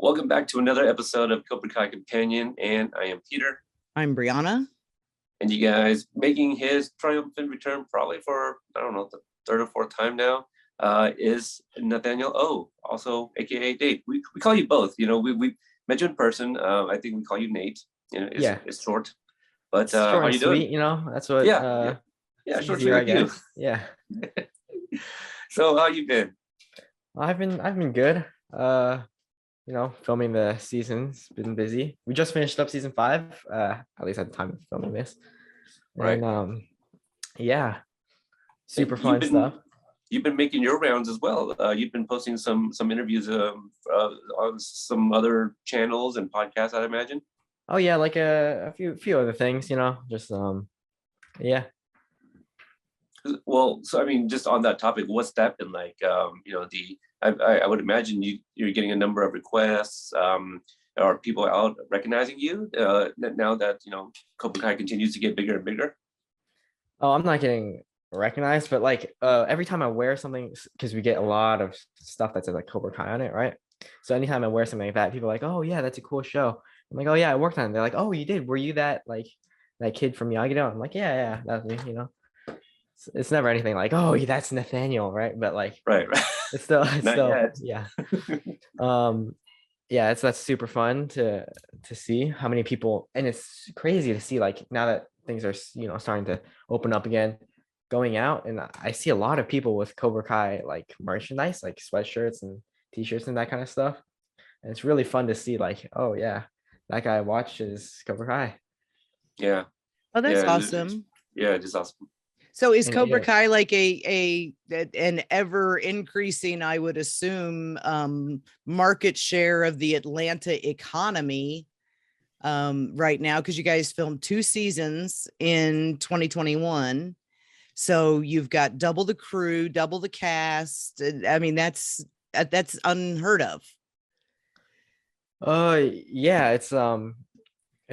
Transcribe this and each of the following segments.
Welcome back to another episode of Cobra Kai Kompanion, and I am Peter. I'm Brihana. And you guys making his triumphant return probably for, I don't know, the third or fourth time now, is Nathaniel Oh, also AKA Nate. We call you both. We met you in person. I think we call you Nate. It's short. But short how and you doing? Sweet, that's what Yeah, short, sweet like you. Yeah. So how you been? I've been good. Filming the season's been busy. We just finished up season 5, at least at the time of filming this. Right. And super And fun stuff. You've been making your rounds as well. You've been posting some interviews on some other channels and podcasts, I'd imagine. Oh yeah, like a few other things, just yeah. Well, so I mean, just on that topic, what's that been like? I would imagine you're getting a number of requests. Are people out recognizing you now that Cobra Kai continues to get bigger and bigger? Oh, I'm not getting recognized, but like every time I wear something, because we get a lot of stuff that says like Cobra Kai on it, right? So anytime I wear something like that, people are like, oh yeah, that's a cool show. I'm like, oh yeah, I worked on it. They're like, oh, you did? Were you that kid from Miyagi-Do? I'm like, yeah, that's me. It's never anything like, oh, that's Nathaniel, right? But like, right. it's still yet. Yeah. That's super fun to see how many people, and it's crazy to see like now that things are starting to open up again, going out, and I see a lot of people with Cobra Kai like merchandise, like sweatshirts and t-shirts and that kind of stuff, and it's really fun to see like, oh yeah, that guy watches Cobra Kai. Yeah. Oh, that's awesome. It is awesome. So is Cobra Kai like an ever increasing, I would assume, market share of the Atlanta economy right now? Because you guys filmed 2 seasons in 2021. So you've got double the crew, double the cast. I mean, that's unheard of. Yeah, it's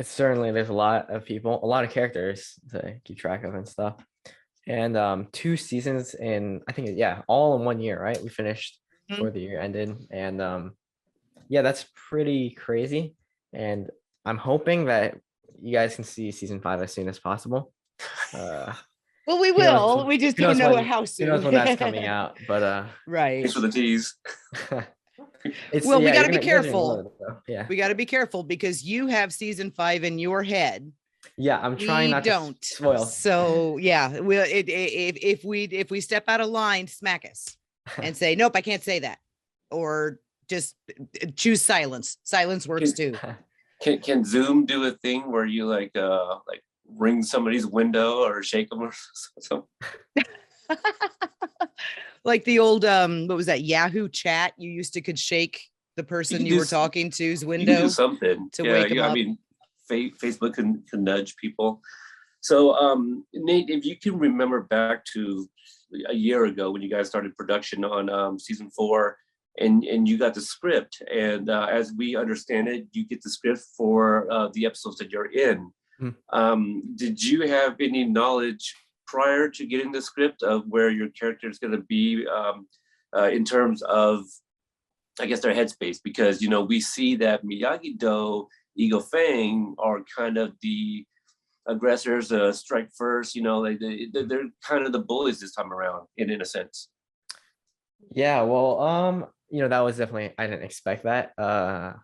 certainly, there's a lot of people, a lot of characters to keep track of and stuff. And 2 seasons in, I think, all in 1 year, right? We finished before the year ended, and that's pretty crazy. And I'm hoping that you guys can see season 5 as soon as possible. Well, we will. We just don't know how soon. Who knows when that's coming out? But right. Thanks for the tease. We got to be careful. We got to be careful because you have season 5 in your head. Yeah, I'm trying not to spoil. So yeah, if we step out of line, smack us and say nope, I can't say that, or just choose silence. Silence works too. Can Zoom do a thing where you like ring somebody's window or shake them or something? Like the old what was that, Yahoo chat? You could shake the person you were talking to's window. You can do something to wake them up. I mean, Facebook can nudge people. So Nate, if you can remember back to a year ago when you guys started production on season 4, and you got the script, and as we understand it, you get the script for the episodes that you're in. Did you have any knowledge prior to getting the script of where your character is going to be in terms of, I guess, their headspace? Because we see that Miyagi-Do, Eagle Fang are kind of the aggressors, strike first, they're kind of the bullies this time around in a sense. Yeah, well, that was definitely, I didn't expect that. I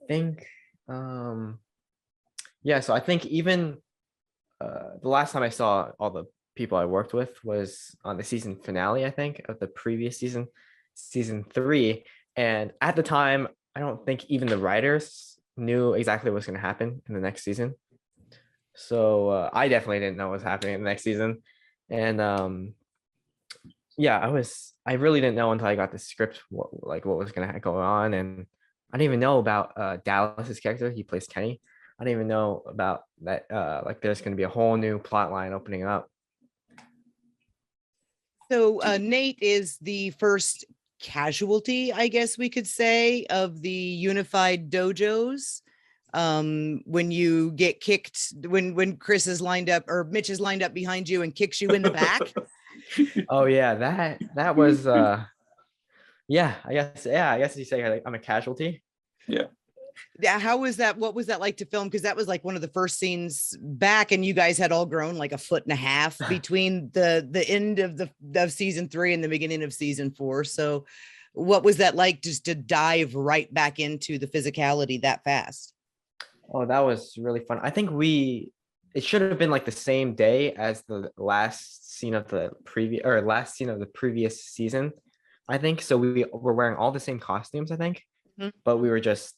think, so I think even the last time I saw all the people I worked with was on the season finale, I think, of the previous season, season 3. And at the time, I don't think even the writers knew exactly what's going to happen in the next season. So I definitely didn't know what was happening in the next season. And I really didn't know until I got the script what was going to go on. And I didn't even know about Dallas's character. He plays Kenny. I didn't even know about that. There's going to be a whole new plot line opening up. So Nate is the first casualty, I guess we could say, of the unified dojos. When you get kicked, when Chris is lined up or Mitch is lined up behind you and kicks you in the back. Oh yeah, that was Yeah, I guess you say like, I'm a casualty. Yeah. Yeah, how was that? What was that like to film? Because that was like one of the first scenes back, and you guys had all grown like a foot and a half between the end of the of season 3 and the beginning of season 4. So, what was that like, just to dive right back into the physicality that fast? Oh, that was really fun. I think it should have been like the same day as the last scene of the previous season. I think so. We were wearing all the same costumes, I think, Mhm. but we were just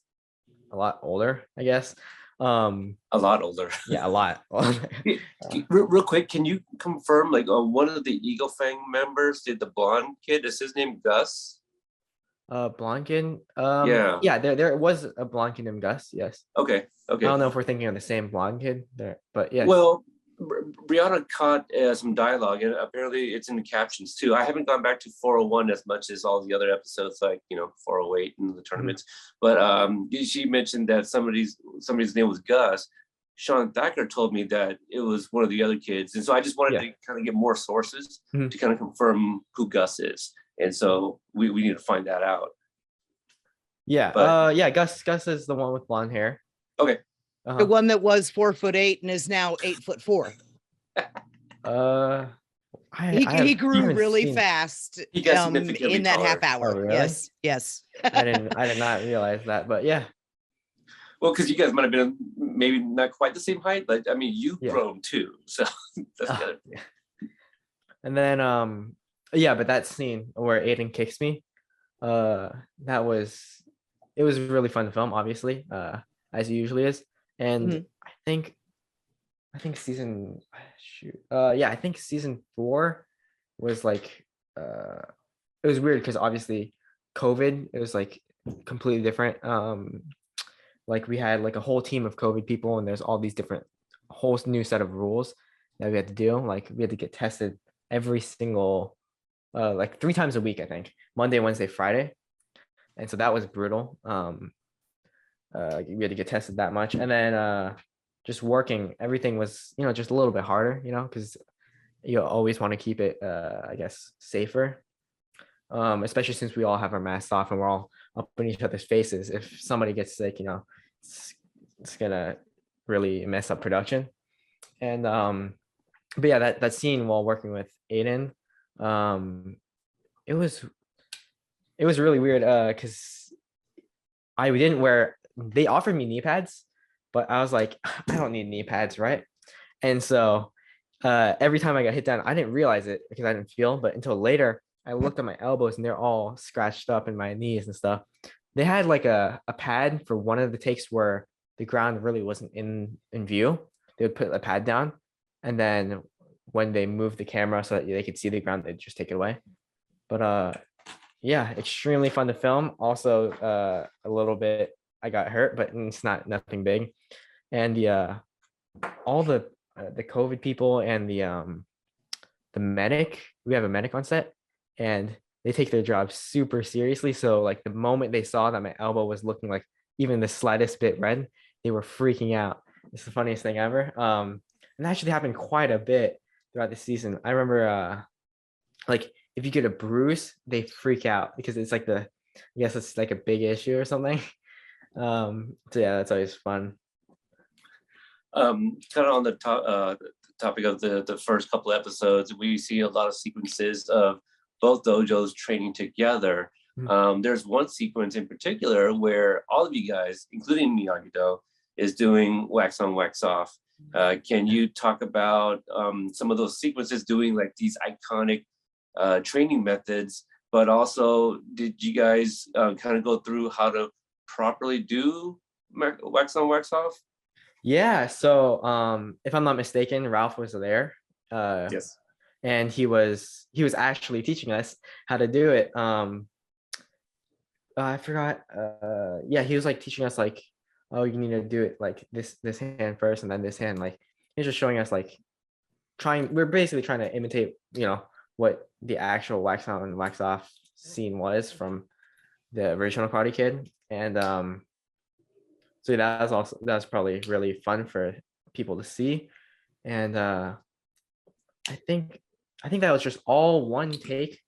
a lot older, I guess. A lot older. Yeah, a lot. Real quick, can you confirm, like, one of the Eagle Fang members, did the blonde kid, is his name Gus? Blanken. Yeah. Yeah, there was a Blanken named Gus. Yes. Okay. I Okay. don't know if we're thinking of the same blonde kid there, but yes. Well, Brianna caught some dialogue, and apparently it's in the captions too. I haven't gone back to 401 as much as all the other episodes, like 408 and the tournaments. But she mentioned that somebody's name was Gus. Sean Thacker told me that it was one of the other kids, and so I just wanted to kind of get more sources to kind of confirm who Gus is, and so we need to find that out. Yeah. But yeah. Gus is the one with blonde hair. okay. The one that was 4'8" and is now 8'4". He grew really fast He got significantly in that taller. half hour. Oh, really? Yes. I did not realize that, but yeah. Well, because you guys might have been maybe not quite the same height. Like, I mean, you've Yeah. grown too, so that's good. Yeah. And then yeah, but that scene where Aiden kicks me, it was really fun to film, obviously, as it usually is. And I think season I think season 4 was like it was weird because obviously COVID, it was like completely different. Like we had like a whole team of COVID people, and there's all these different whole new set of rules that we had to do. Like we had to get tested every single like 3 times a week, I think, Monday, Wednesday, Friday. And so that was brutal. We had to get tested that much, and then just working, everything was just a little bit harder, because you always want to keep it I guess safer, especially since we all have our masks off and we're all up in each other's faces. If somebody gets sick, it's gonna really mess up production. And but yeah, that scene while working with Aiden, it was really weird because they offered me knee pads, but I was like, I don't need knee pads, right? And so every time I got hit down, I didn't realize it because I didn't feel, but until later I looked at my elbows and they're all scratched up in my knees and stuff. They had like a pad for one of the takes where the ground really wasn't in view. They would put a pad down, and then when they moved the camera so that they could see the ground, they'd just take it away. But yeah, extremely fun to film. Also a little bit I got hurt, but it's nothing big. And all the COVID people and the medic, we have a medic on set, and they take their job super seriously. So like the moment they saw that my elbow was looking like even the slightest bit red, they were freaking out. It's the funniest thing ever. And that actually happened quite a bit throughout the season. I remember like if you get a bruise, they freak out because it's like I guess it's like a big issue or something. So yeah, that's always fun. Kind of on the topic of the first couple episodes, we see a lot of sequences of both dojos training together. There's one sequence in particular where all of you guys, including Miyagi-Do, is doing wax on, wax off. Can you talk about some of those sequences, doing like these iconic training methods, but also did you guys kind of go through how to properly do wax on, wax off? Yeah, so if I'm not mistaken, Ralph was there. Yes. And he was actually teaching us how to do it. I forgot. Yeah, he was like teaching us like, oh, you need to do it like this hand first and then this hand. Like he's just showing us like we're basically trying to imitate, what the actual wax on and wax off scene was from the original Karate Kid. And so that was probably really fun for people to see. And I think that was just all one take.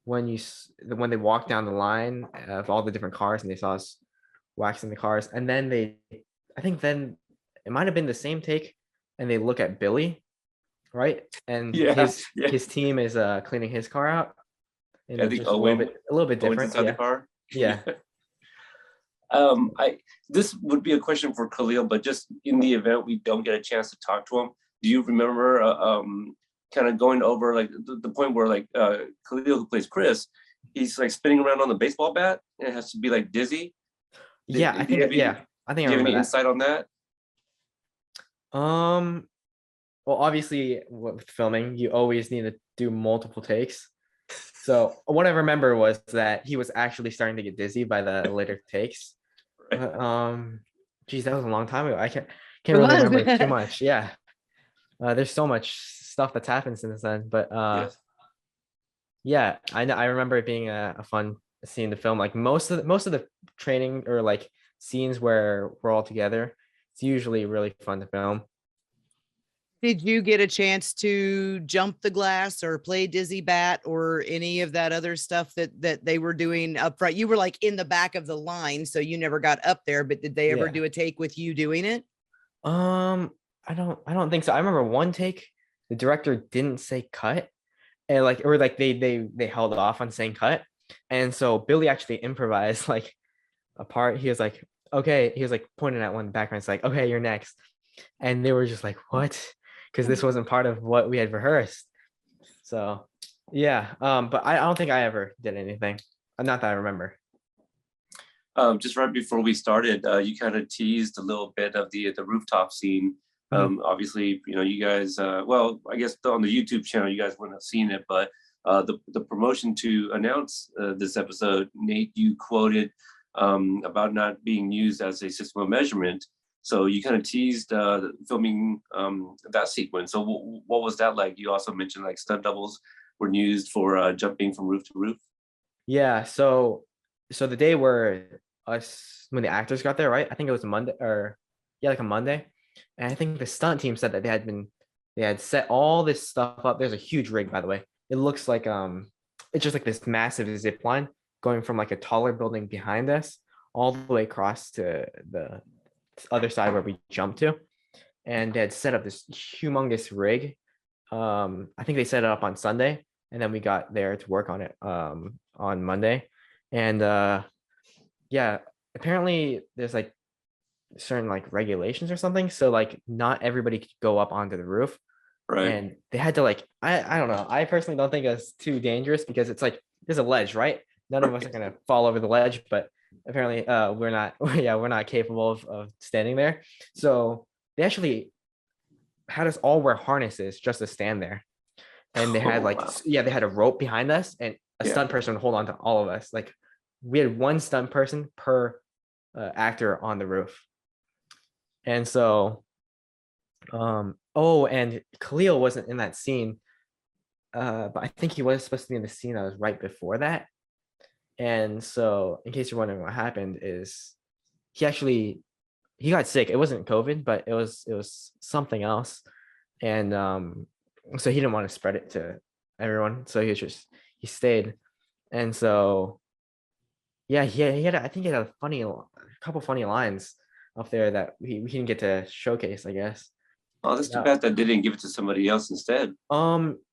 when they walked down the line of all the different cars and they saw us waxing the cars, and then I think then it might have been the same take, and they look at Billy, right? And Yeah, his team is cleaning his car out, and I think just a little bit Owen's different. inside Yeah. the car. Yeah. I This would be a question for Khalil, but just in the event we don't get a chance to talk to him, do you remember kind of going over like the point where like Khalil, who plays Chris, he's like spinning around on the baseball bat and it has to be like dizzy? Yeah, I think Do you I have any remember that. insight on that? Well, obviously with filming, you always need to do multiple takes. So what I remember was that he was actually starting to get dizzy by the later takes. Right. But, geez, that was a long time ago. I can't really remember too much. Yeah. There's so much stuff that's happened since then. But Yes. yeah, I remember it being a fun scene to film. Like most of the training or like scenes where we're all together, it's usually really fun to film. Did you get a chance to jump the glass or play dizzy bat or any of that other stuff that they were doing up front? You were like in the back of the line, so you never got up there, but did they ever Yeah. do a take with you doing it? I don't think so. I remember one take, the director didn't say cut, and like or like they held off on saying cut. And so Billy actually improvised like a part. He was like, okay, he was like pointing at one background. It's like, okay, you're next. And they were just like, what? Because this wasn't part of what we had rehearsed. So yeah. But I don't think I ever did anything. Not that I remember. Just right before we started, you kind of teased a little bit of the rooftop scene. Obviously, you know, you guys, well, I guess on the YouTube channel, you guys wouldn't have seen it, but the promotion to announce this episode, Nate, you quoted about not being used as a system of measurement. So you kind of teased filming that sequence. So what was that like? You also mentioned like stunt doubles were used for jumping from roof to roof. Yeah. So the day where when the actors got there, right? I think it was a Monday or yeah, like a Monday. And I think the stunt team said that they had set all this stuff up. There's a huge rig, by the way. It looks like it's just like this massive zip line going from like a taller building behind us all the way across to the other side where we jumped to. And they had set up this humongous rig. I think they set it up on Sunday, and then we got there to work on it on Monday. And yeah, apparently there's like certain like regulations or something, so like not everybody could go up onto the roof. Right. And they had to like I don't know, I personally don't think it's too dangerous because it's like there's a ledge, right? None of us are gonna fall over the ledge, but apparently we're not we're not capable of standing there. So they actually had us all wear harnesses just to stand there. And they had like they had a rope behind us, and a stunt person would hold on to all of us. Like we had one stunt person per actor on the roof. And so and Khalil wasn't in that scene, but I think he was supposed to be in the scene that was right before that. And so in case you're wondering what happened, is he got sick. It wasn't COVID, but it was something else. And so he didn't want to spread it to everyone, so he stayed. And so yeah, he had I think he had a couple funny lines up there that we didn't get to showcase, I guess. Oh, that's too bad that they didn't give it to somebody else instead.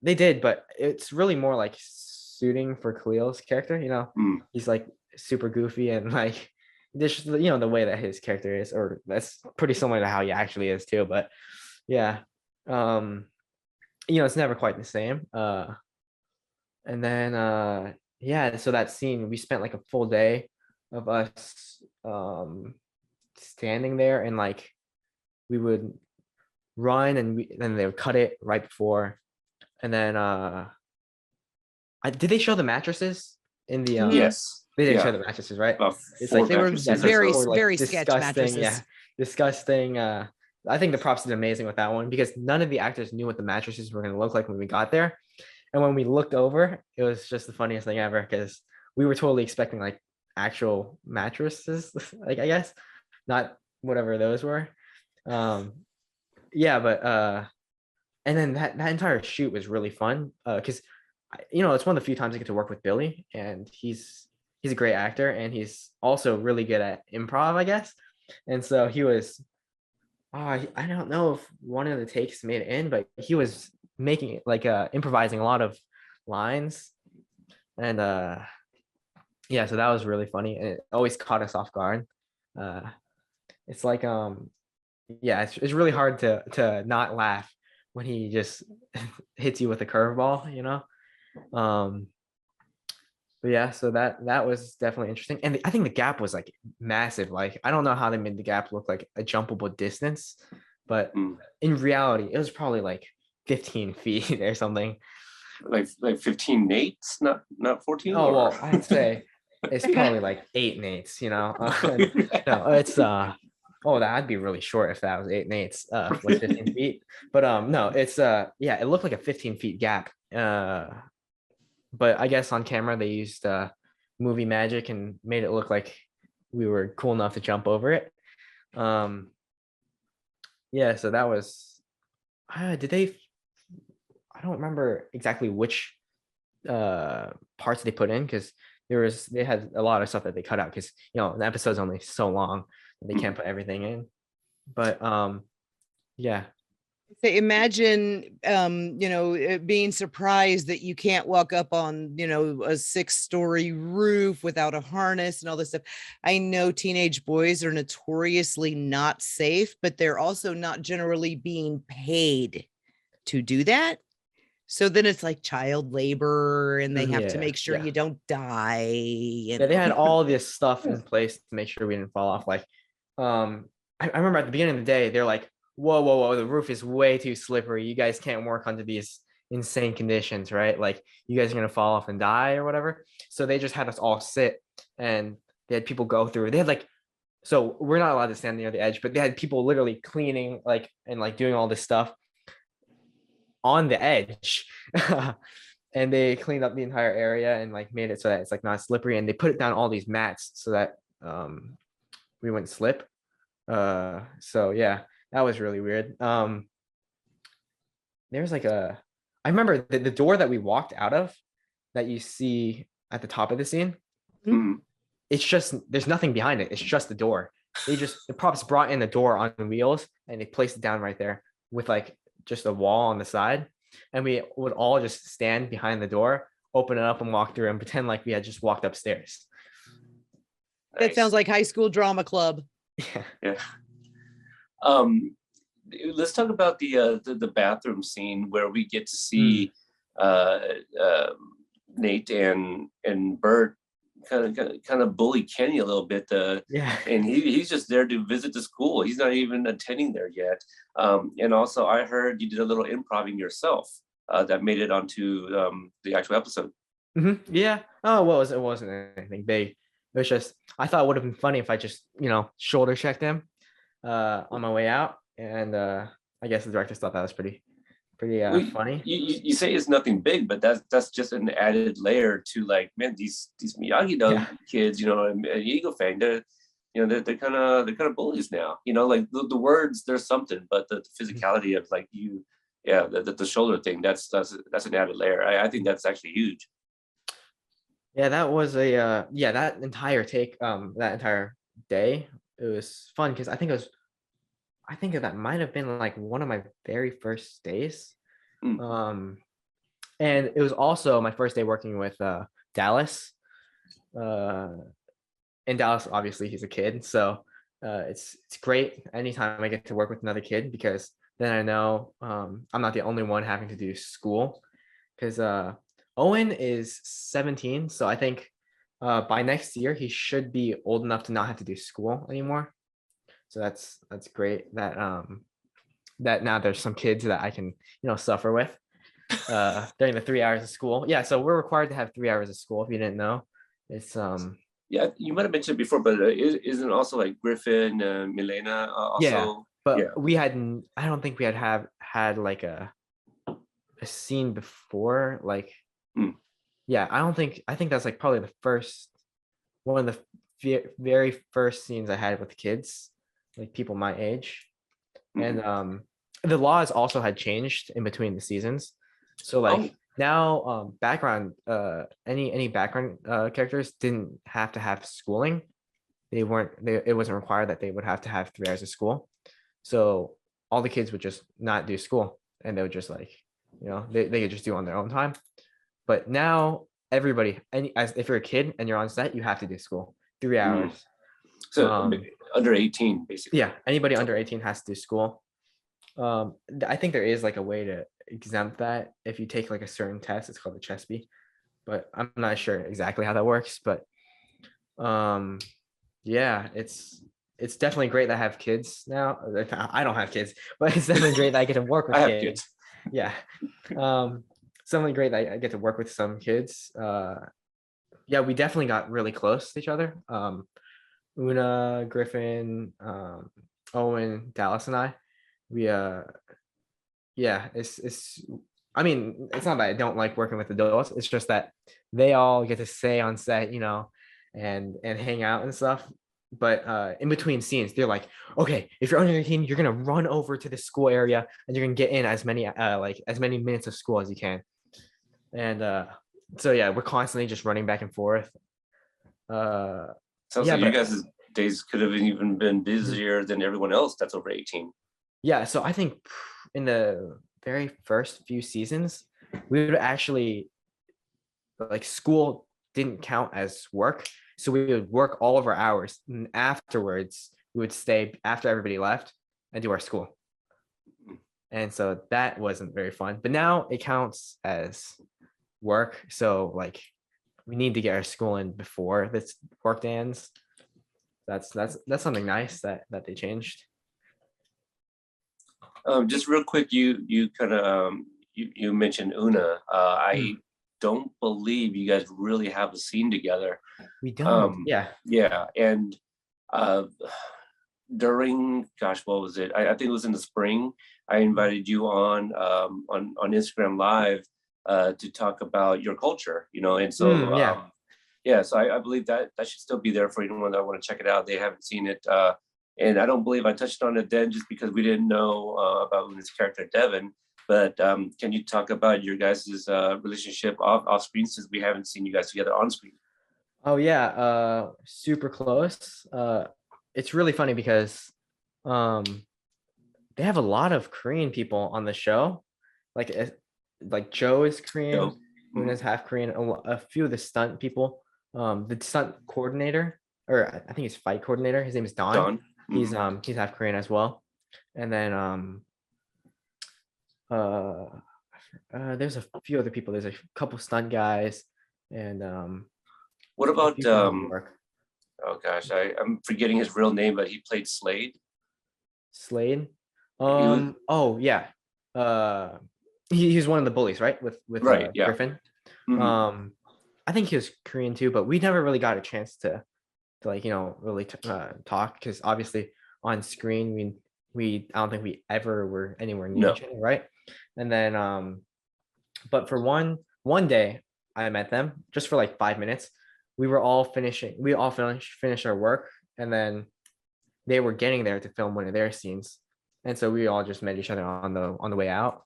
They did, but it's really more like suiting for Khalil's character, you know. He's like super goofy and like just, you know, the way that his character is, or that's pretty similar to how he actually is too. But yeah, you know, it's never quite the same. And then yeah, so that scene, we spent like a full day of us standing there, and like we would run, and then they would cut it right before. And then did they show the mattresses in the yes, they didn't show the mattresses, right? It's like they were very like very sketch mattresses. Yeah, disgusting. I think the props did amazing with that one because none of the actors knew what the mattresses were going to look like when we got there. And when we looked over, it was just the funniest thing ever because we were totally expecting like actual mattresses, like I guess, not whatever those were. Yeah, but and then that entire shoot was really fun because it's one of the few times I get to work with Billy, and he's a great actor, and he's also really good at improv, I guess. And so he was, I don't know if one of the takes made it in, but he was making it like improvising a lot of lines, and yeah, so that was really funny, and it always caught us off guard. Uh, it's like yeah, it's really hard to not laugh when he just hits you with a curveball, but yeah, so that was definitely interesting, and I think the gap was like massive. Like, I don't know how they made the gap look like a jumpable distance, but in reality it was probably like 15 feet or something. Like 15 Nates, not 14. Oh, well, I'd say it's probably like 8 Nates, no, it's oh, that'd be really short if that was 8 Nates was 15 feet. But no, it's yeah, it looked like a 15 feet gap. But I guess on camera they used movie magic and made it look like we were cool enough to jump over it. Yeah, so that was did they, I don't remember exactly which parts they put in, because they had a lot of stuff that they cut out, because the episode's only so long that they can't put everything in. But yeah. So imagine being surprised that you can't walk up on a 6-story roof without a harness and all this stuff. I know teenage boys are notoriously not safe, but they're also not generally being paid to do that. So then it's like child labor, and they have to make sure you don't die. Yeah, they had all this stuff in place to make sure we didn't fall off. Like, I remember at the beginning of the day, they're like, whoa, the roof is way too slippery. You guys can't work under these insane conditions, right? Like, you guys are gonna fall off and die or whatever. So they just had us all sit, and they had people go through. They had like, so we're not allowed to stand near the edge, but they had people literally cleaning and doing all this stuff on the edge. And they cleaned up the entire area and made it so that it's not slippery, and they put down all these mats so that we wouldn't slip. So yeah, that was really weird. There's I remember the door that we walked out of, that you see at the top of the scene. It's just, there's nothing behind it. It's just the door. The props brought in the door on wheels, and they placed it down right there with just a wall on the side, and we would all just stand behind the door, open it up, and walk through and pretend like we had just walked upstairs. That sounds like high school drama club. Yeah. Let's talk about the bathroom scene where we get to see Nate and Bert kind of bully Kenny a little bit. And he's just there to visit the school. He's not even attending there yet. And also, I heard you did a little improv yourself that made it onto the actual episode. Yeah. Oh, well, it wasn't anything big. It was just, I thought it would have been funny if I just shoulder checked him on my way out, and I guess the director thought that was pretty funny. You say it's nothing big, but that's just an added layer to these Miyagi-Do kids, and Eagle Fang, they're kind of bullies now. The words, there's something, but the physicality of the shoulder thing, that's an added layer. I think that's actually huge. Yeah, that was that entire take, that entire day, it was fun, because I think that might have been one of my very first days. And it was also my first day working with Dallas. And Dallas, obviously, he's a kid, so it's great anytime I get to work with another kid, because then I know I'm not the only one having to do school, because Owen is 17, so I think by next year he should be old enough to not have to do school anymore. So that's great that that now there's some kids that I can suffer with during the 3 hours of school. Yeah, so we're required to have 3 hours of school. If you didn't know, it's yeah, you might have mentioned it before, but isn't also Griffin, Milena also? Yeah, but we hadn't. I don't think we had had a scene before. Yeah, I don't think. I think that's probably the first one of the very first scenes I had with kids, people my age. And the laws also had changed in between the seasons. So now background any background characters didn't have to have schooling. It wasn't required that they would have to have 3 hours of school. So all the kids would just not do school, and they would just like, they could just do it on their own time. But now everybody, if you're a kid and you're on set, you have to do school 3 hours. So under 18, basically. Yeah, anybody under 18 has to do school. I think there is like a way to exempt that if you take like a certain test. It's called the CHESP, but I'm not sure exactly how that works. But yeah, it's definitely great that I have kids now. I don't have kids, but it's definitely great that I get to work with I have kids. Yeah. Something great that I get to work with some kids. Yeah, we definitely got really close to each other. Una, Griffin, Owen, Dallas, and I. We yeah, it's I mean, it's not that I don't like working with adults. It's just that they all get to stay on set, and hang out and stuff. But in between scenes, they're like, okay, if you're under 18, you're gonna run over to the school area and you're gonna get in as many minutes of school as you can. And so yeah, we're constantly just running back and forth. Sounds like you guys' days could have even been busier than everyone else that's over 18. Yeah, so I think in the very first few seasons, we would actually, like, school didn't count as work. So we would work all of our hours, and afterwards we would stay after everybody left and do our school. And so that wasn't very fun. But now it counts as work. So like we need to get our school in before this work ends. That's something nice that they changed. Just real quick, you kind of you mentioned Una. I don't believe you guys really have a scene together. We don't. Yeah. And during, gosh, what was it? I think it was in the spring. I invited you on Instagram Live to talk about your culture, and so so I believe that should still be there for anyone that want to check it out. They haven't seen it. And I don't believe I touched on it then just because we didn't know about Una's character, Devin. But can you talk about your guys' relationship off screen, since we haven't seen you guys together on screen? Oh, yeah. Super close. It's really funny because they have a lot of Korean people on the show. Like Joe is Korean, Una's half Korean, a few of the stunt people. The stunt coordinator, or I think he's fight coordinator, his name is Don. He's half Korean as well. And then there's a few other people. There's a couple stunt guys, and what about oh gosh, I'm forgetting his real name, but he played Slade. Oh yeah. He's one of the bullies, right? With Griffin. I think he was Korean too, but we never really got a chance to really talk, because obviously on screen we I don't think we ever were anywhere near each other, right? And then but for one day I met them just for like 5 minutes. We all finished our work, and then they were getting there to film one of their scenes, and so we all just met each other on the way out.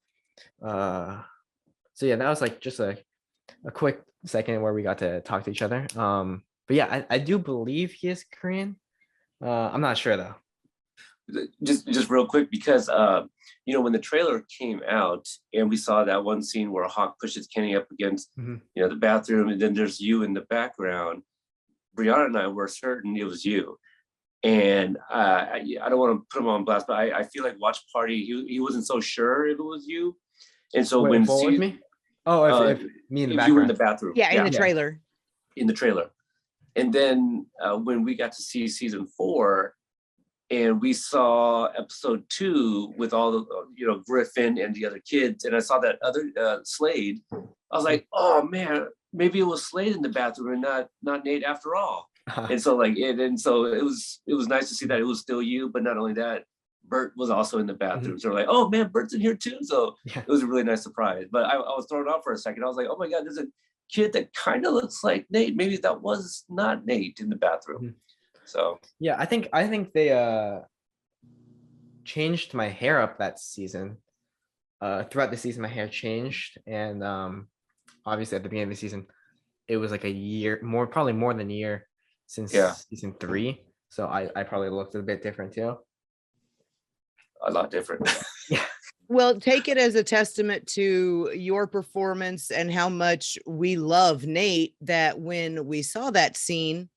So yeah, that was like just a quick second where we got to talk to each other. But yeah, I do believe he is Korean. I'm not sure though. Just real quick, because when the trailer came out and we saw that one scene where Hawk pushes Kenny up against the bathroom, and then there's you in the background, Brihana and I were certain it was you. And I don't want to put him on blast, but I feel like watch party, he wasn't so sure if it was you. And so if me? Oh, if me in the background. You were in the bathroom. Yeah, in the trailer. In the trailer. And then when we got to see season 4, and we saw episode 2 with all the, Griffin and the other kids, and I saw that other Slade, I was like, oh man, maybe it was Slade in the bathroom and not Nate after all. And so it was nice to see that it was still you, but not only that, Bert was also in the bathroom. So we're like, oh man, Bert's in here too. So it was a really nice surprise. But I was thrown off for a second. I was like, oh my God, there's a kid that kind of looks like Nate. Maybe that was not Nate in the bathroom. So yeah, I think they changed my hair up that season. Throughout the season, my hair changed, and obviously at the beginning of the season, it was like a year more, probably more than a year since season 3. So I probably looked a bit different too. A lot different. Yeah. Well, take it as a testament to your performance and how much we love Nate, that when we saw that scene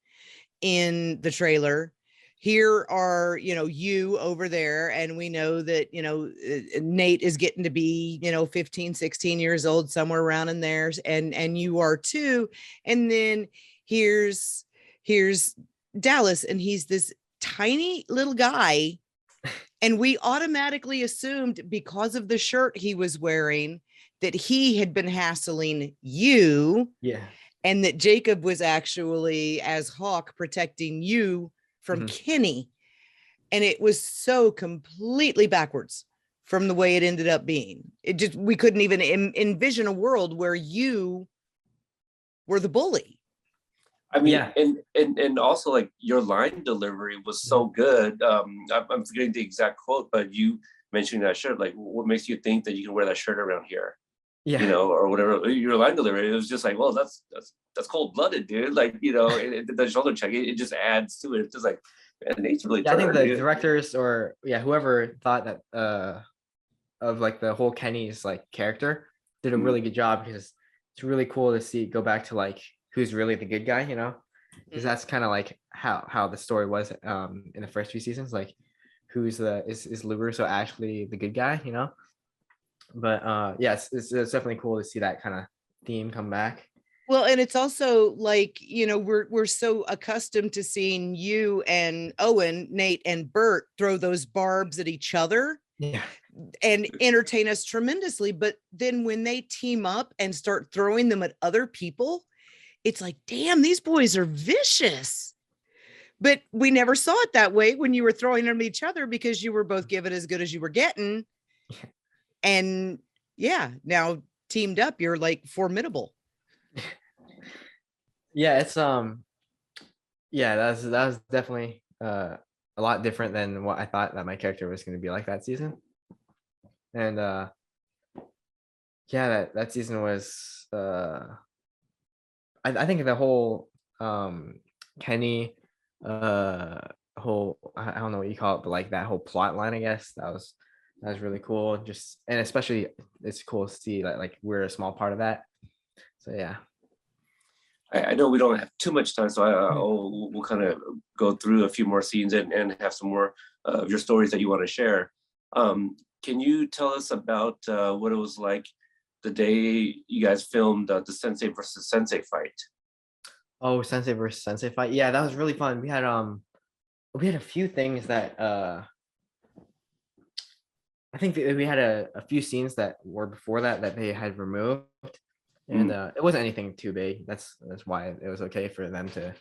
in the trailer, here are, you over there, and we know that, Nate is getting to be, 15, 16 years old, somewhere around in there, and you are too. And then here's Dallas, and he's this tiny little guy. And we automatically assumed, because of the shirt he was wearing, that he had been hassling you. Yeah. And that Jacob was actually, as Hawk, protecting you from Kenny. And it was so completely backwards from the way it ended up being. We couldn't even envision a world where you were the bully. I mean, and also, like, your line delivery was so good. I'm forgetting the exact quote, but you mentioning that shirt, like, what makes you think that you can wear that shirt around here? Yeah. Or whatever. Your line delivery, it was just like, well, that's cold-blooded, dude. Like, the shoulder check, it just adds to it. It's just like, man, Nate's really. Yeah, I think the directors or whoever thought that of like the whole Kenny's like character did a really good job, because it's really cool to see go back to like who's really the good guy, because that's kind of like how the story was in the first few seasons, like is LaRusso actually the good guy, but yes, it's definitely cool to see that kind of theme come back. Well, and it's also like, we're so accustomed to seeing you and Owen, Nate, and Bert throw those barbs at each other. Yeah. And entertain us tremendously. But then when they team up and start throwing them at other people, it's like, damn, these boys are vicious. But we never saw it that way when you were throwing them at each other, because you were both given as good as you were getting. And now teamed up, you're like formidable. Yeah, it's that was definitely a lot different than what I thought that my character was going to be like that season. And that season was I think the whole Kenny whole, I don't know what you call it, but like that whole plot line, I guess that was really cool. Just, and especially it's cool to see that like we're a small part of that. So yeah. I know we don't have too much time, so we'll kind of go through a few more scenes and have some more of your stories that you want to share. Can you tell us about what it was like the day you guys filmed the Sensei versus Sensei fight? Oh, Sensei versus Sensei fight. Yeah, that was really fun. We had a few things that I think we had a few scenes that were before that they had removed. And it wasn't anything too big. That's why it was okay for them to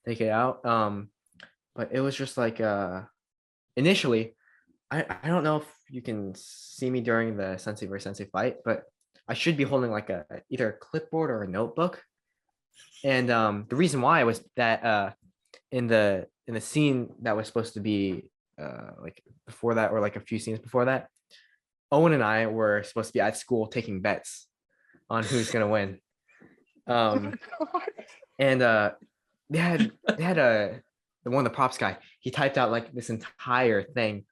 take it out. But it was just like initially, I don't know if you can see me during the Sensei versus Sensei fight, but I should be holding like either a clipboard or a notebook. And the reason why was that in the scene that was supposed to be like before that, or like a few scenes before that, Owen and I were supposed to be at school taking bets on who's gonna win. And they had the one of the props guy, he typed out like this entire thing,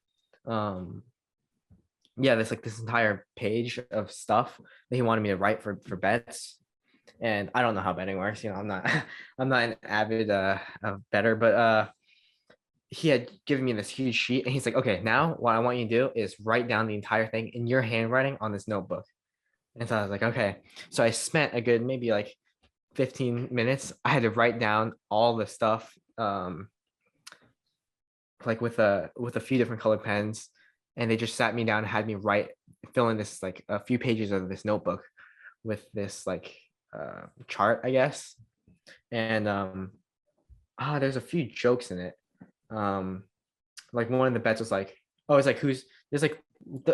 this entire page of stuff that he wanted me to write for bets. And I don't know how betting works, I'm not an avid bettor, but he had given me this huge sheet, and he's like, okay, now what I want you to do is write down the entire thing in your handwriting on this notebook. And so I was like, okay. So I spent a good maybe like 15 minutes. I had to write down all the stuff, like with a few different colored pens, and they just sat me down and had me fill in this like a few pages of this notebook with this like chart, I guess. And there's a few jokes in it. Like one of the bets was like, oh, it's like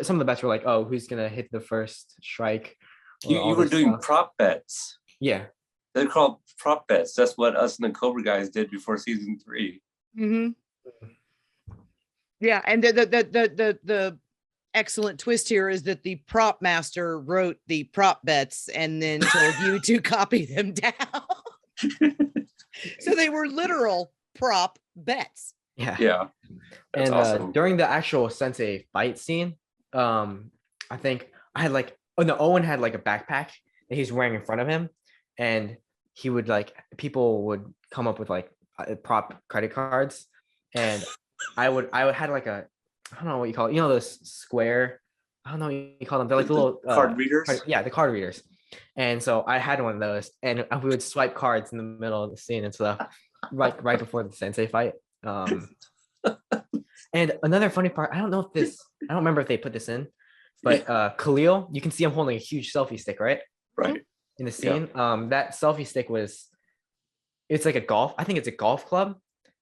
some of the bets were like, oh, who's gonna hit the first strike? You were doing prop bets. Yeah, they're called prop bets. That's what us and the Cobra guys did before season 3. Yeah, and the excellent twist here is that the prop master wrote the prop bets and then told you to copy them down. So they were literal prop bets. Yeah. Yeah. That's And awesome. during the actual sensei fight scene, I think I had like, oh no, Owen had like a backpack that he's wearing in front of him, and he would like, people would come up with like prop credit cards, and I would had like a, I don't know what you call it, you know, those square, I don't know what you call them, they're like the little card readers. yeah, the card readers. And so I had one of those, and we would swipe cards in the middle of the scene and stuff, right before the sensei fight. And another funny part, I don't remember if they put this in, but Khalil, you can see him holding a huge selfie stick, right? Right. In the scene. That selfie stick it's like I think it's a golf club,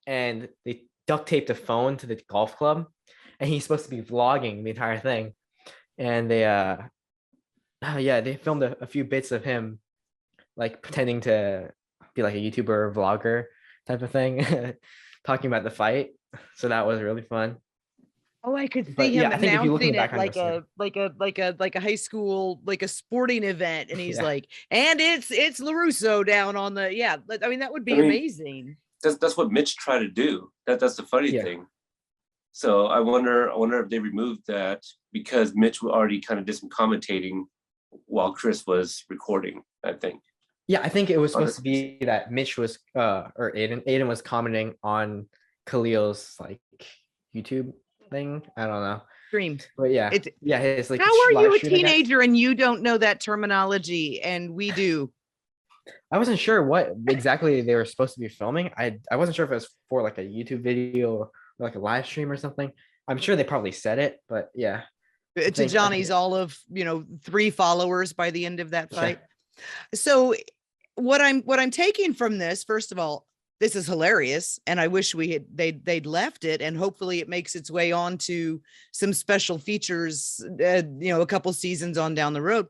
and they duct taped a phone to the golf club, and he's supposed to be vlogging the entire thing. And they they filmed a few bits of him like pretending to be like a YouTuber or vlogger type of thing, talking about the fight. So that was really fun. Oh, I could see But him yeah, I think if you look in announcing the it background, like a high school, like a sporting event, and he's Yeah. like, and it's LaRusso down on the, yeah. I mean, that would be I mean, amazing. That's what Mitch tried to do. That's the funny Yeah. thing. So I wonder if they removed that because Mitch already kind of did some commentating while Chris was recording, I think. Yeah, I think it was supposed to be that Mitch was or Aiden was commenting on Khalil's like YouTube thing. I don't know. Stream. But yeah, his like, how are you a live shoot, I guess. teenager and you don't know that terminology and we do? I wasn't sure what exactly they were supposed to be filming. I wasn't sure if it was for like a YouTube video or like a live stream or something. I'm sure they probably said it, but yeah. To Johnny's all of 3 followers by the end of that fight. So what I'm taking from this, first of all, this is hilarious, and I wish they'd left it, and hopefully it makes its way on to some special features, a couple seasons on down the road.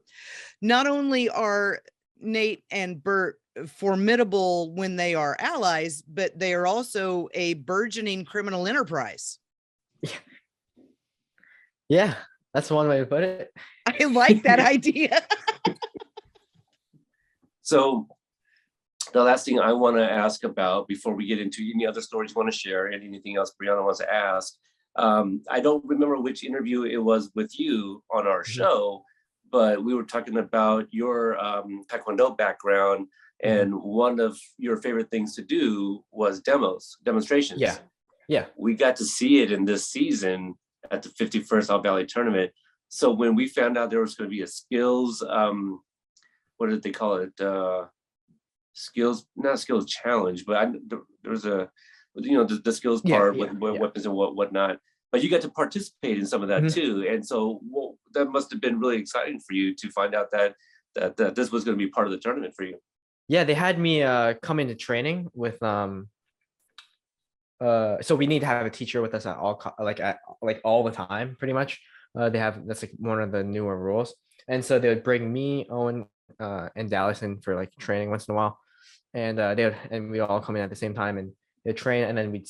Not only are Nate and Bert formidable when they are allies, but they are also a burgeoning criminal enterprise. Yeah, that's one way to put it. I like that idea. So the last thing I want to ask about before we get into any other stories you want to share and anything else Brihana wants to ask, I don't remember which interview it was with you on our show, but we were talking about your Taekwondo background, and one of your favorite things to do was demonstrations. Yeah. We got to see it in this season at the 51st All Valley tournament. So when we found out there was going to be a skills, what did they call it? Not skills challenge, but there was a, the skills part with weapons and whatnot. But you got to participate in some of that too, and so that must have been really exciting for you to find out that this was going to be part of the tournament for you. Yeah, they had me come into training with so we need to have a teacher with us at all all the time, pretty much. That's like one of the newer rules, and so they would bring me, Owen, and Dallas in for like training once in a while, and we all come in at the same time and they train, and then we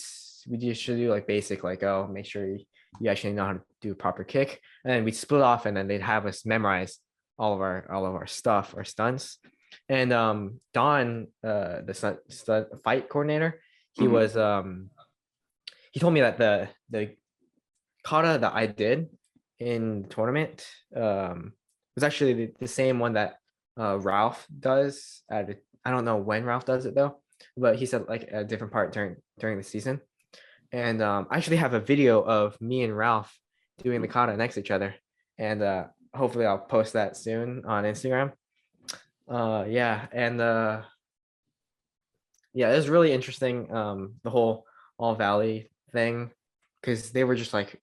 usually do like basic, like, oh, make sure you actually know how to do a proper kick, and then we'd split off, and then they'd have us memorize all of our stuff, our stunts. And Don, the fight coordinator, he was he told me that the kata that I did in the tournament was actually the same one that Ralph does I don't know when Ralph does it though, but he said like a different part during the season. And I actually have a video of me and Ralph doing the kata next to each other, and hopefully I'll post that soon on Instagram. It was really interesting, the whole All Valley thing, because they were just like,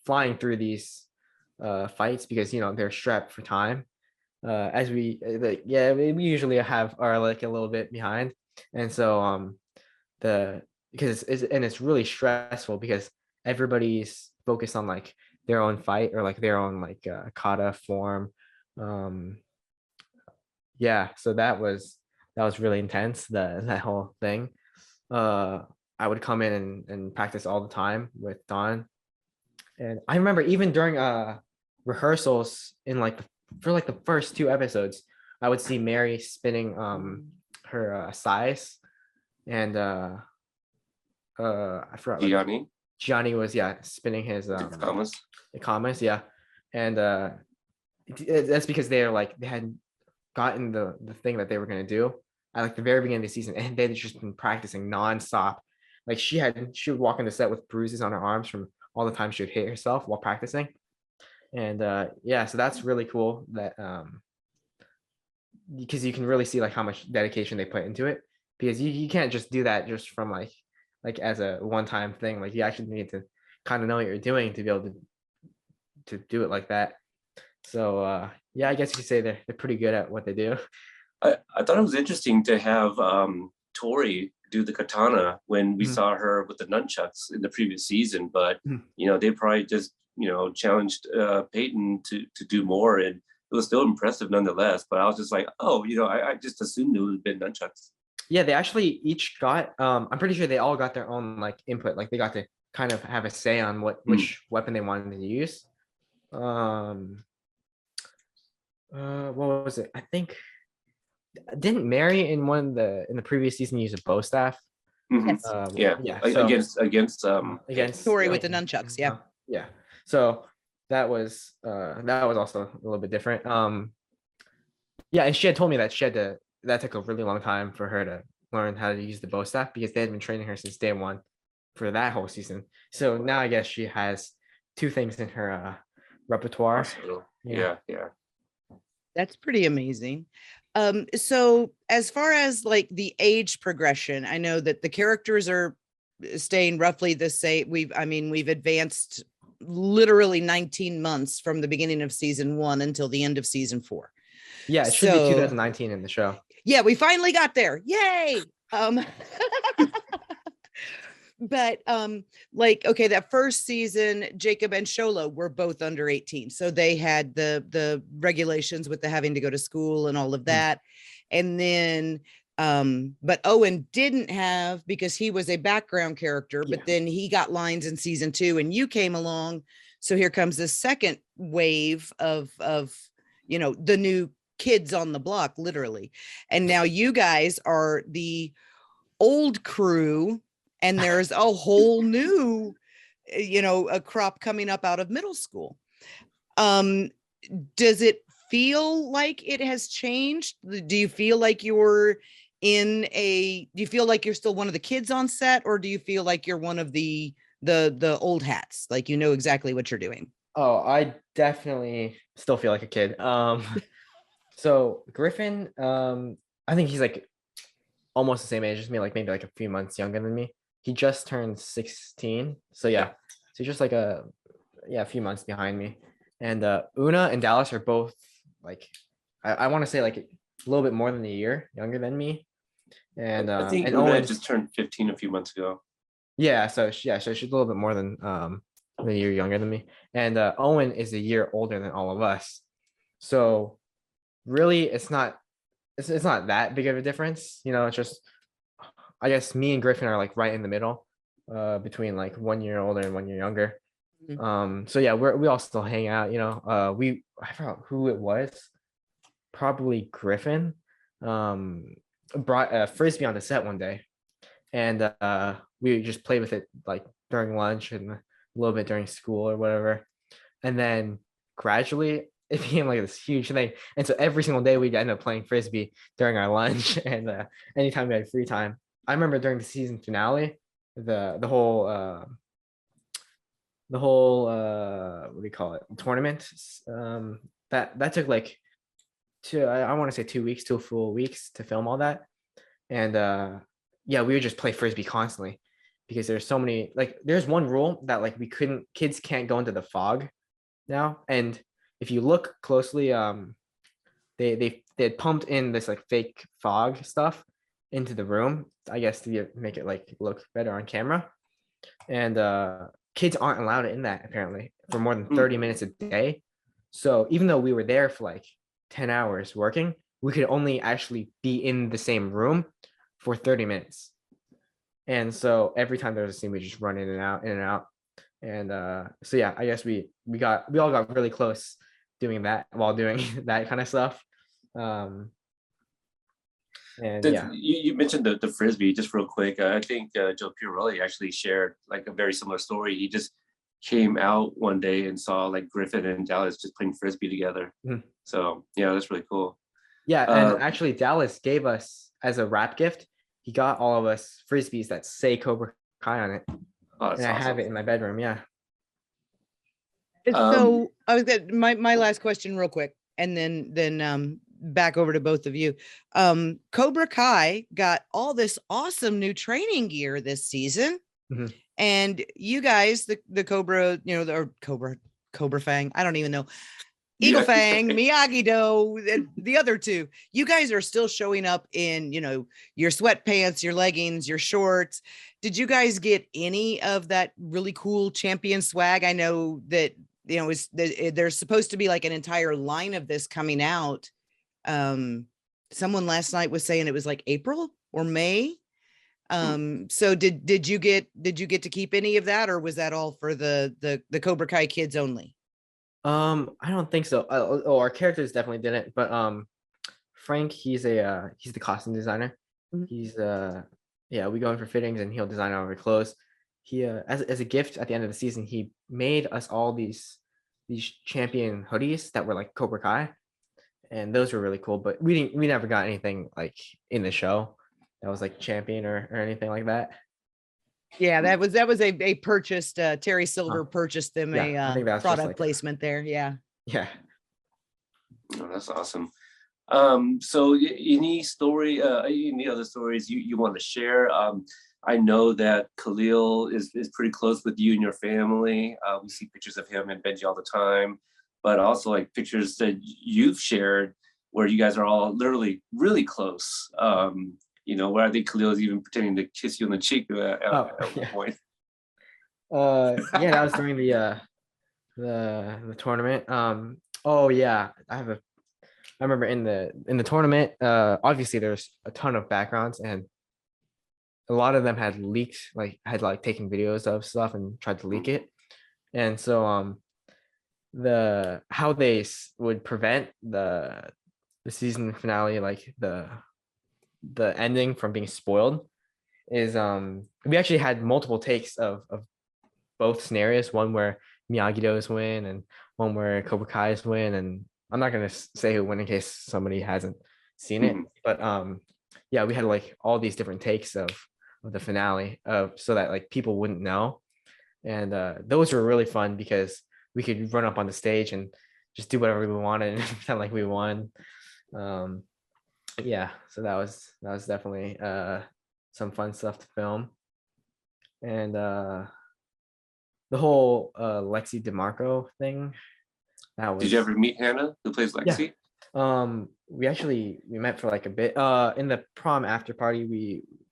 flying through these fights because they're strapped for time, as we usually are like a little bit behind, and so it's really stressful because everybody's focused on like their own fight or like their own like kata form. So that was really intense, that whole thing. I would come in and practice all the time with Don, And I remember even during rehearsals in like for like the first 2 episodes, I would see Mary spinning her size, and I forgot like Gianni, Johnny was spinning his Thomas. the comments, and that's because they're like they had gotten the thing that they were gonna do at like the very beginning of the season, and they'd just been practicing nonstop. Like she would walk in the set with bruises on her arms from all the time she would hit herself while practicing. And so that's really cool that because you can really see like how much dedication they put into it, because you can't just do that just from like as a one-time thing. Like you actually need to kind of know what you're doing to be able to do it like that. So I guess you could say they're pretty good at what they do. I thought it was interesting to have Tori do the katana when we Mhm. saw her with the nunchucks in the previous season, but Mhm. they probably just challenged Peyton to do more, and it was still impressive nonetheless. But I was just like, oh, I just assumed it would have been nunchucks. Yeah, they actually each got I'm pretty sure they all got their own like input. Like they got to kind of have a say on which weapon they wanted to use. What was it? I think didn't Mary in the previous season use a bow staff? Mhm. Yes. Yeah, So against Tori yeah. with the nunchucks. Yeah. Yeah. So that was also a little bit different. And she had told me that that took a really long time for her to learn how to use the bow staff, because they had been training her since day one for that whole season. So now I guess she has 2 things in her repertoire. arsenal. Yeah. That's pretty amazing. So as far as like the age progression, I know that the characters are staying roughly the same. We've advanced literally 19 months from the beginning of season 1 until the end of season 4. Yeah, it should be 2019 in the show. Yeah, we finally got there. Yay. But like, okay, that first season, Jacob and Sholo were both under 18, so they had the regulations with the having to go to school and all of that. And then but Owen didn't have, because he was a background character, but then he got lines in season 2 and you came along, so here comes the second wave of the new kids on the block, literally. And now you guys are the old crew, and there's a whole new a crop coming up out of middle school. Does it feel like it has changed? Do you feel like you're still one of the kids on set, or do you feel like you're one of the old hats, like exactly what you're doing? Oh, I definitely still feel like a kid. So Griffin, I think he's like almost the same age as me, like maybe like a few months younger than me. He just turned 16. So so he's just like a few months behind me. And Una and Dallas are both like I want to say like a little bit more than a year younger than me. And I think and Una Owen just turned 15 a few months ago. so she's a little bit more than a year younger than me. And Owen is a year older than all of us. So really it's not that big of a difference. It's just I guess me and Griffin are like right in the middle, between like 1 year older and 1 year younger. So yeah, we all still hang out. I forgot who it was, probably Griffin, brought a frisbee on the set one day, and we just played with it like during lunch and a little bit during school or whatever, and then gradually it became like this huge thing. And so every single day we'd end up playing frisbee during our lunch and anytime we had free time. I remember during the season finale, the whole what do you call it, tournament, that took like I want to say 2 weeks, 2 full weeks to film all that. And we would just play frisbee constantly, because there's so many, like there's one rule that like kids can't go into the fog now. And if you look closely, they had pumped in this like fake fog stuff into the room, I guess to make it like look better on camera. And kids aren't allowed in that apparently for more than 30 minutes a day. So even though we were there for like 10 hours working, we could only actually be in the same room for 30 minutes. And so every time there was a scene, we just run in and out, in and out. And so yeah, I guess we all got really close doing that while doing that kind of stuff. And yeah, You mentioned the frisbee just real quick. I think Joe Pirelli actually shared like a very similar story. He just came out one day and saw like Griffin and Dallas just playing frisbee together. Mhm. So yeah, that's really cool. yeah, and actually Dallas gave us as a wrap gift. He got all of us frisbees that say Cobra Kai on it, Oh, that's and I awesome. have it in my bedroom. Yeah. So I was got my last question real quick, and then back over to both of you. Cobra Kai got all this awesome new training gear this season. Mhm. And you guys, the Cobra, or Cobra Fang, I don't even know. Eagle Fang, Miyagi-Do, the other two, you guys are still showing up in, your sweatpants, your leggings, your shorts. Did you guys get any of that really cool champion swag? I know that, there's supposed to be like an entire line of this coming out. Someone last night was saying it was like April or May. So did you get to keep any of that, or was that all for the Cobra Kai kids only? I don't think so. Our characters definitely didn't, but Frank, he's the costume designer. Mhm. He's yeah, we go in for fittings and he'll design our clothes. He as a gift at the end of the season, he made us all these champion hoodies that were like Cobra Kai, and those were really cool. But we never got anything like in the show that was like champion or anything like that. Yeah, that was a purchased, Terry Silver purchased them Yeah, I think that's just product like placement there. Yeah. yeah. Oh, that's awesome. So any story, any other stories you want to share? I know that Khalil is pretty close with you and your family. We see pictures of him and Benji all the time, but also like pictures that you've shared where you guys are all literally really close. Where I think Khalil is even pretending to kiss you on the cheek at one Yeah. point. Yeah, that was during the tournament. Oh yeah, I remember in the tournament, obviously there's a ton of backgrounds and a lot of them had leaked, had taken videos of stuff and tried to leak it. And so the how they would prevent the season finale, like the ending from being spoiled is we actually had multiple takes of both scenarios, one where Miyagi-Do's win and one where Cobra Kai's win. And I'm not gonna say who won in case somebody hasn't seen it, but yeah, we had like all these different takes of the finale so that like people wouldn't know. And those were really fun because we could run up on the stage and just do whatever we wanted and pretend like we won. Yeah, so that was definitely some fun stuff to film. And the whole Lexi DeMarco thing, that was. Did you ever meet Hannah, who plays Lexi? Yeah. We met for like a bit. In the prom after party,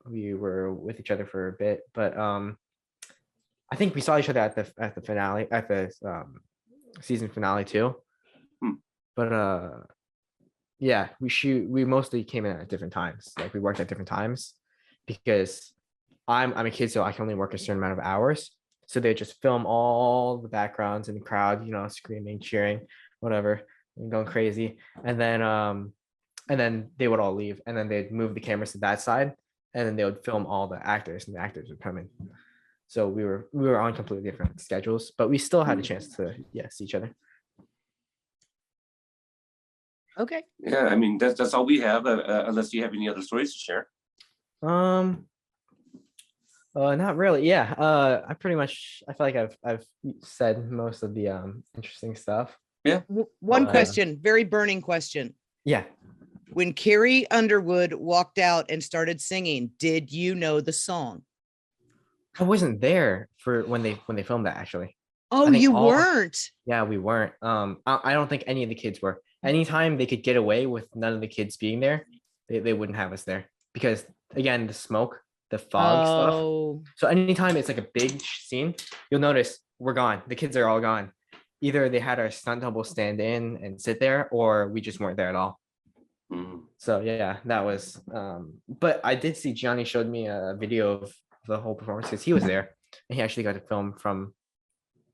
we were with each other for a bit, but I think we saw each other at the finale, at the season finale too. But yeah, we mostly came in at different times. Like we worked at different times because I'm a kid, so I can only work a certain amount of hours. So they just film all the backgrounds in the crowd, screaming, cheering, whatever, and going crazy. And then they would all leave, and then they'd move the cameras to that side, and then they would film all the actors, and the actors would come in. So we were on completely different schedules, but we still had a chance to see each other. Okay. Yeah, I mean that's all we have, unless you have any other stories to share. Not really. Yeah. I feel like I've said most of the interesting stuff. Yeah. One question, very burning question. Yeah. When Carrie Underwood walked out and started singing, did you know the song? I wasn't there for when they filmed that, actually. Oh, you weren't? Yeah, we weren't. I don't think any of the kids were. Anytime they could get away with none of the kids being there, they wouldn't have us there because again, the smoke, the fog stuff. So anytime it's like a big scene, you'll notice we're gone. The kids are all gone. Either they had our stunt double stand in and sit there, or we just weren't there at all. So yeah, that was. But I did see Gianni showed me a video of the whole performance because he was there and he actually got to film from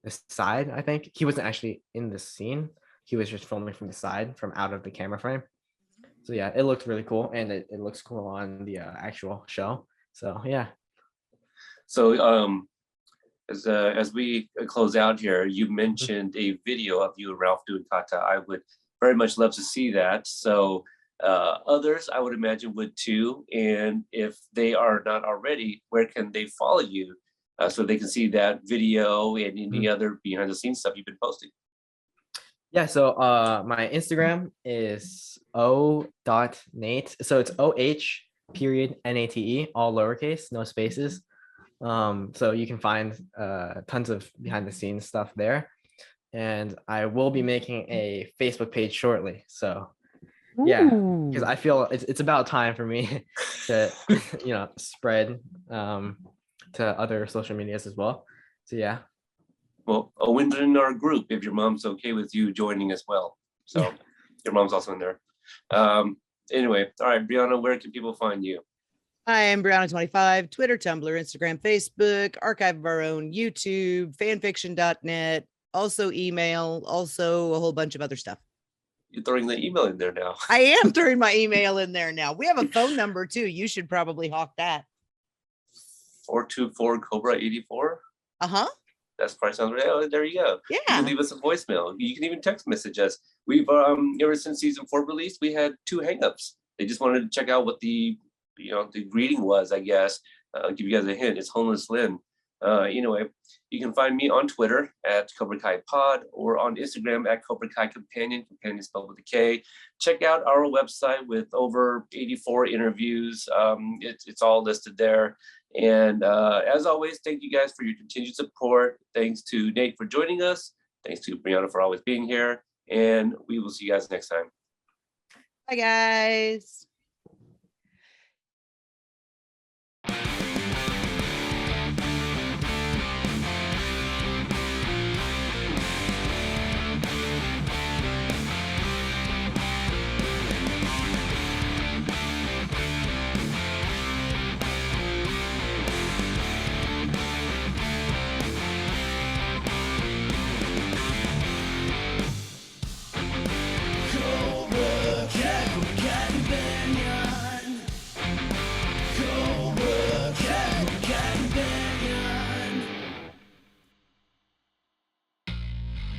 the side. I think he wasn't actually in the scene. He was just filming from the side, from out of the camera frame. So yeah, it looked really cool, and it looks cool on the actual show. So yeah. So as we close out here, you mentioned a video of you and Ralph doing kata. I would very much love to see that. So others, I would imagine, would too. And if they are not already, where can they follow you so they can see that video and any other behind the scenes stuff you've been posting? Yeah, so my Instagram is o.nate. So it's OH.NATE, all lowercase, no spaces. So you can find tons of behind the scenes stuff there. And I will be making a Facebook page shortly. So yeah, because I feel it's about time for me to spread to other social medias as well. So yeah. Well, Owen's in our group if your mom's okay with you joining as well. So Yeah. your mom's also in there. Anyway, all right, Brihana, where can people find you? I am Brihana25, Twitter, Tumblr, Instagram, Facebook, archive of our own, YouTube, fanfiction.net, also email, also a whole bunch of other stuff. You're throwing the email in there now. I am throwing my email in there now. We have a phone number too. You should probably hawk that. 424 Cobra 84. Uh-huh. That's probably sounds right. Oh, there you go. Yeah. You can leave us a voicemail. You can even text message us. We've ever since season 4 released, we had 2 hangups. They just wanted to check out what the greeting was, I guess. I'll give you guys a hint. It's Homeless Lynn. Anyway, you can find me on Twitter at Cobra Kai Pod or on Instagram at Cobra Kai Kompanion. Kompanion is spelled with a K. Check out our website with over 84 interviews. It's all listed there. And as always, thank you guys for your continued support. Thanks to Nate for joining us. Thanks to Brihana for always being here. And we will see you guys next time. Bye, guys.